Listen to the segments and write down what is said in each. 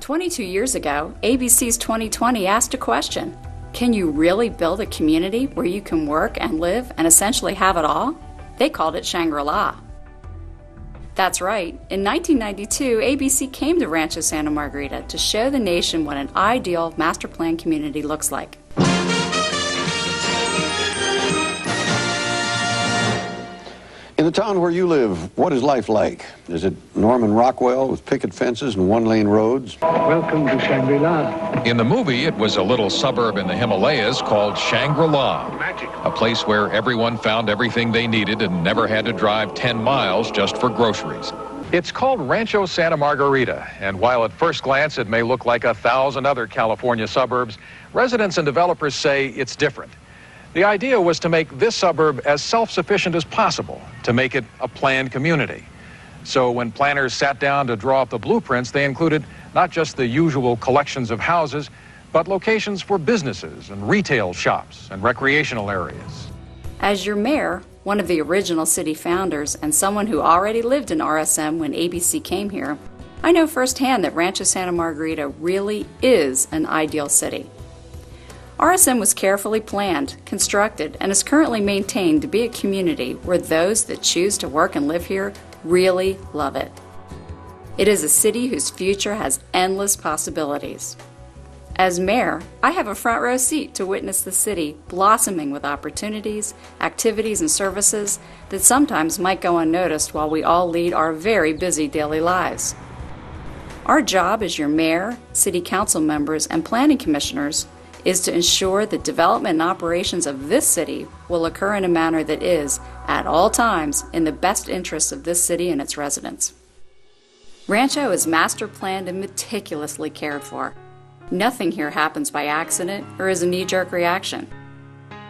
22 years ago, ABC's 2020 asked a question. Can you really build a community where you can work and live and essentially have it all? They called it Shangri-La. That's right. In 1992, ABC came to Rancho Santa Margarita to show the nation what an ideal master plan community looks like. In the town where you live, what is life like? Is it Norman Rockwell with picket fences and one-lane roads? Welcome to Shangri-La. In the movie, it was a little suburb in the Himalayas called Shangri-La, a place where everyone found everything they needed and never had to drive 10 miles just for groceries. It's called Rancho Santa Margarita, and while at first glance it may look like 1,000 other California suburbs, residents and developers say it's different. The idea was to make this suburb as self-sufficient as possible, to make it a planned community. So when planners sat down to draw up the blueprints, they included not just the usual collections of houses, but locations for businesses and retail shops and recreational areas. As your mayor, one of the original city founders, and someone who already lived in RSM when ABC came here, I know firsthand that Rancho Santa Margarita really is an ideal city. RSM was carefully planned, constructed, and is currently maintained to be a community where those that choose to work and live here really love it. It is a city whose future has endless possibilities. As mayor, I have a front row seat to witness the city blossoming with opportunities, activities, and services that sometimes might go unnoticed while we all lead our very busy daily lives. Our job as your mayor, city council members, and planning commissioners is to ensure the development and operations of this city will occur in a manner that is, at all times, in the best interests of this city and its residents. Rancho is master planned and meticulously cared for. Nothing here happens by accident or as a knee-jerk reaction.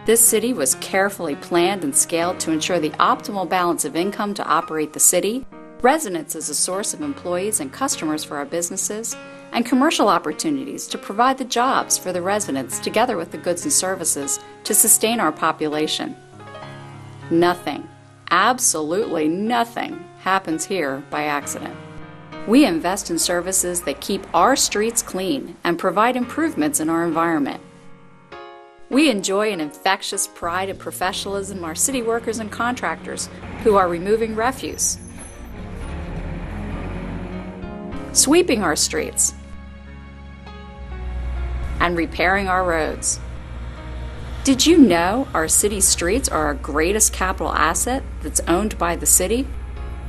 This city was carefully planned and scaled to ensure the optimal balance of income to operate the city, residents as a source of employees and customers for our businesses, and commercial opportunities to provide the jobs for the residents together with the goods and services to sustain our population. Nothing, absolutely nothing, happens here by accident. We invest in services that keep our streets clean and provide improvements in our environment. We enjoy an infectious pride and professionalism our city workers and contractors who are removing refuse, sweeping our streets, and repairing our roads. Did you know our city streets are our greatest capital asset that's owned by the city?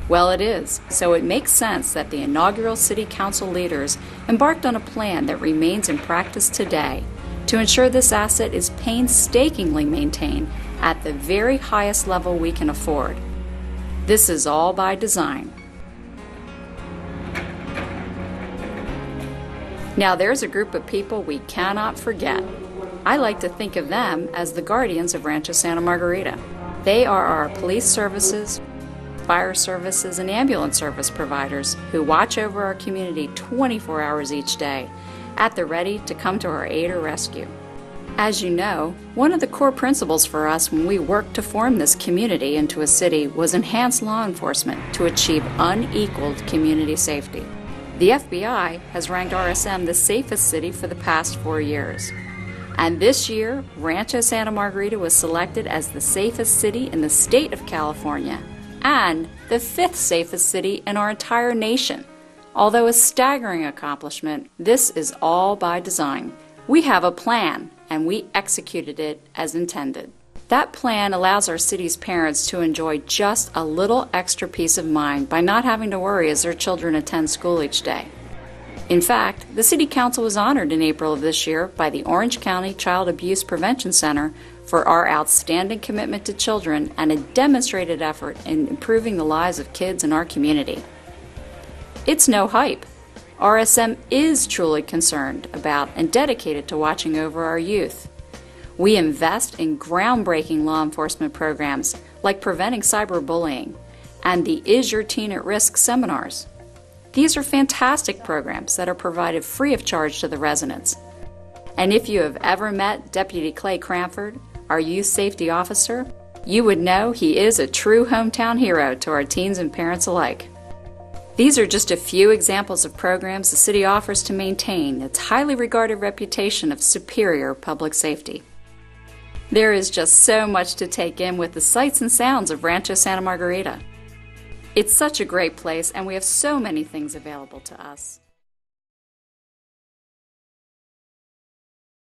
Well, it is, so it makes sense that the inaugural City Council leaders embarked on a plan that remains in practice today to ensure this asset is painstakingly maintained at the very highest level we can afford. This is all by design. Now there's a group of people we cannot forget. I like to think of them as the guardians of Rancho Santa Margarita. They are our police services, fire services, and ambulance service providers who watch over our community 24 hours each day, at the ready to come to our aid or rescue. As you know, one of the core principles for us when we worked to form this community into a city was enhanced law enforcement to achieve unequaled community safety. The FBI has ranked RSM the safest city for the past 4 years. And this year, Rancho Santa Margarita was selected as the safest city in the state of California and the 5th safest city in our entire nation. Although a staggering accomplishment, this is all by design. We have a plan, and we executed it as intended. That plan allows our city's parents to enjoy just a little extra peace of mind by not having to worry as their children attend school each day. In fact, the City Council was honored in April of this year by the Orange County Child Abuse Prevention Center for our outstanding commitment to children and a demonstrated effort in improving the lives of kids in our community. It's no hype. RSM is truly concerned about and dedicated to watching over our youth. We invest in groundbreaking law enforcement programs like preventing cyberbullying and the Is Your Teen at Risk seminars. These are fantastic programs that are provided free of charge to the residents. And if you have ever met Deputy Clay Cranford, our youth safety officer, you would know he is a true hometown hero to our teens and parents alike. These are just a few examples of programs the city offers to maintain its highly regarded reputation of superior public safety. There is just so much to take in with the sights and sounds of Rancho Santa Margarita. It's such a great place, and we have so many things available to us.